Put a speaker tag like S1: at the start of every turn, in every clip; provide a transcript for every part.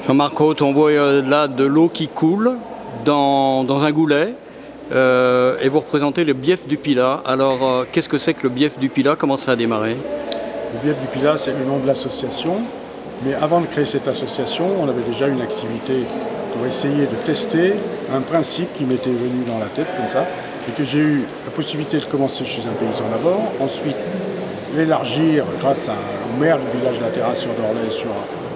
S1: Jean-Marc Roth, on voit là de l'eau qui coule dans un goulet et vous représentez le bief du Pilat. Alors, qu'est-ce que c'est que le bief du Pilat? Comment ça a démarré?
S2: Le bief du Pilat, c'est le nom de l'association. Mais avant de créer cette association, on avait déjà une activité pour essayer de tester un principe qui m'était venu dans la tête comme ça, et que j'ai eu la possibilité de commencer chez un paysan d'abord, ensuite l'élargir grâce au maire du village de la Terrasse sur Dorlay sur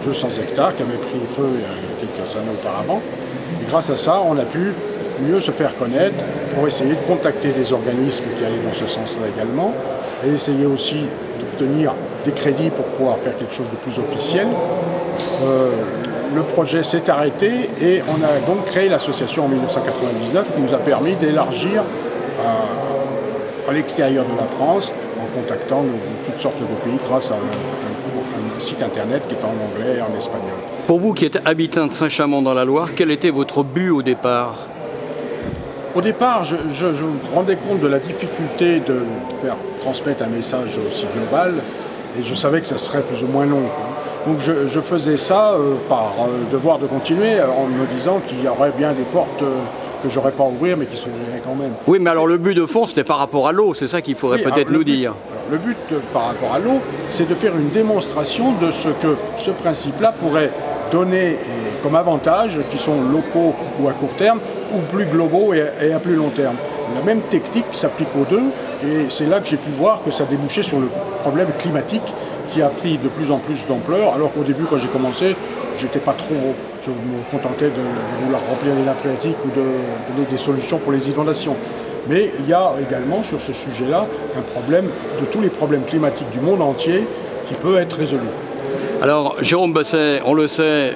S2: 200 hectares qui avait pris feu il y a quelques années auparavant. Et grâce à ça, on a pu mieux se faire connaître pour essayer de contacter des organismes qui allaient dans ce sens-là également, et essayer aussi d'obtenir des crédits pour pouvoir faire quelque chose de plus officiel. Le projet s'est arrêté et on a donc créé l'association en 1999 qui nous a permis d'élargir à l'extérieur de la France en contactant toutes sortes de pays grâce à un site internet qui est en anglais et en espagnol.
S1: Pour vous qui êtes habitant de Saint-Chamond dans la Loire, quel était votre but au départ?
S2: Au départ, je me rendais compte de la difficulté de faire transmettre un message aussi global et je savais que ça serait plus ou moins long. Donc je faisais ça par devoir de continuer en me disant qu'il y aurait bien des portes que j'aurais pas à ouvrir mais qui s'ouvriraient quand même.
S1: Oui, mais alors le but de fond, c'était par rapport à l'eau, c'est ça qu'il faudrait peut-être nous dire.
S2: Alors, le but par rapport à l'eau, c'est de faire une démonstration de ce que ce principe-là pourrait donner comme avantages qui sont locaux ou à court terme ou plus globaux et à plus long terme. La même technique s'applique aux deux et c'est là que j'ai pu voir que ça débouchait sur le problème climatique qui a pris de plus en plus d'ampleur, alors qu'au début, quand j'ai commencé, j'étais pas trop, je me contentais de vouloir remplir les nappes phréatiques ou de donner des solutions pour les inondations. Mais il y a également sur ce sujet-là un problème de tous les problèmes climatiques du monde entier qui peut être résolu.
S1: Alors, Jérôme Basset, on le sait,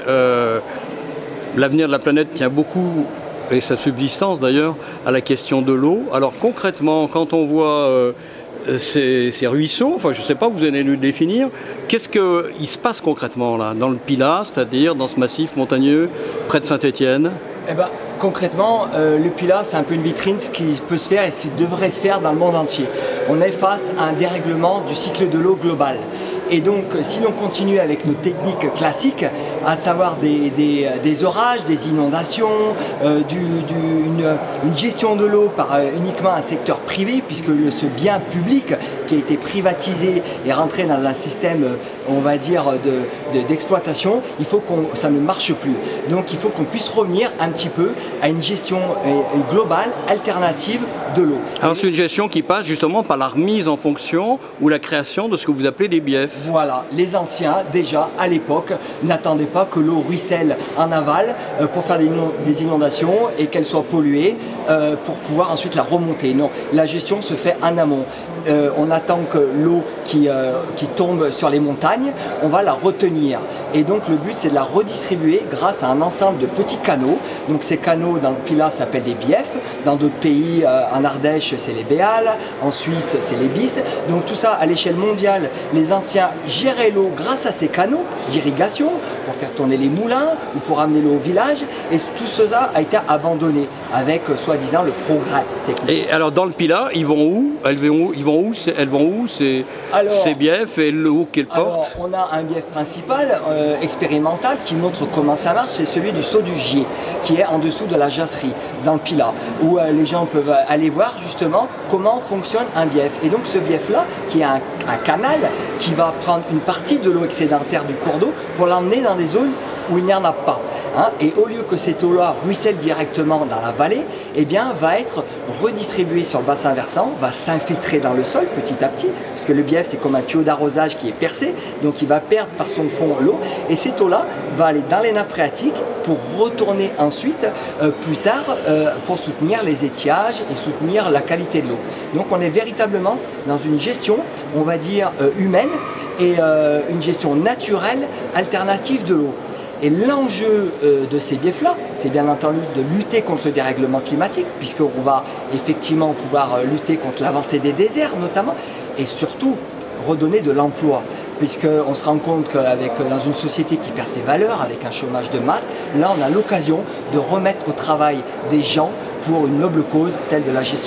S1: l'avenir de la planète tient beaucoup, et sa subsistance d'ailleurs, à la question de l'eau. Alors concrètement, quand on voit ces ruisseaux, enfin je ne sais pas, vous allez nous le définir, qu'est-ce qu'il se passe concrètement là, dans le Pilat, c'est-à-dire dans ce massif montagneux près de Saint-Étienne?
S3: Eh ben, concrètement, le Pilat, c'est un peu une vitrine, ce qui peut se faire et ce qui devrait se faire dans le monde entier. On est face à un dérèglement du cycle de l'eau global. Et donc, si l'on continue avec nos techniques classiques, à savoir des orages, des inondations, une gestion de l'eau par uniquement un secteur privé, puisque ce bien public qui a été privatisé est rentré dans un système, on va dire, d'exploitation, il faut que ça ne marche plus. Donc, il faut qu'on puisse revenir un petit peu à une gestion globale, alternative de l'eau.
S1: Alors, c'est une gestion qui passe justement par la remise en fonction ou la création de ce que vous appelez des biefs.
S3: Voilà, les anciens, déjà, à l'époque, n'attendaient pas que l'eau ruisselle en aval pour faire des inondations et qu'elle soit polluée pour pouvoir ensuite la remonter. Non, la gestion se fait en amont. On attend que l'eau qui tombe sur les montagnes, on va la retenir. Et donc le but, c'est de la redistribuer grâce à un ensemble de petits canaux. Donc ces canaux dans le Pilat s'appellent des biefs. Dans d'autres pays, en Ardèche, c'est les béales. En Suisse, c'est les bis. Donc tout ça, à l'échelle mondiale, les anciens géraient l'eau grâce à ces canaux d'irrigation pour faire tourner les moulins ou pour amener l'eau au village. Et tout cela a été abandonné avec, soi-disant, le progrès technique.
S1: Et alors dans le Pilat, ils vont où? Elles vont où ces biefs et l'eau qu'elles portent?
S3: On a un bief principal expérimental qui montre comment ça marche, c'est celui du Saut du Gier, qui est en dessous de la jasserie, dans le Pilat, où les gens peuvent aller voir justement comment fonctionne un bief. Et donc ce bief-là, qui est un canal, qui va prendre une partie de l'eau excédentaire du cours d'eau pour l'emmener dans des zones où il n'y en a pas. Et au lieu que cette eau-là ruisselle directement dans la vallée, eh bien, va être redistribuée sur le bassin versant, va s'infiltrer dans le sol petit à petit, parce que le bief, c'est comme un tuyau d'arrosage qui est percé, donc il va perdre par son fond l'eau, et cette eau-là va aller dans les nappes phréatiques pour retourner ensuite, plus tard, pour soutenir les étiages et soutenir la qualité de l'eau. Donc on est véritablement dans une gestion, on va dire, humaine, et une gestion naturelle, alternative de l'eau. Et l'enjeu de ces biefs-là, c'est bien entendu de lutter contre le dérèglement climatique, puisqu'on va effectivement pouvoir lutter contre l'avancée des déserts notamment, et surtout redonner de l'emploi. Puisqu'on se rend compte qu'avec dans une société qui perd ses valeurs, avec un chômage de masse, là on a l'occasion de remettre au travail des gens pour une noble cause, celle de la gestion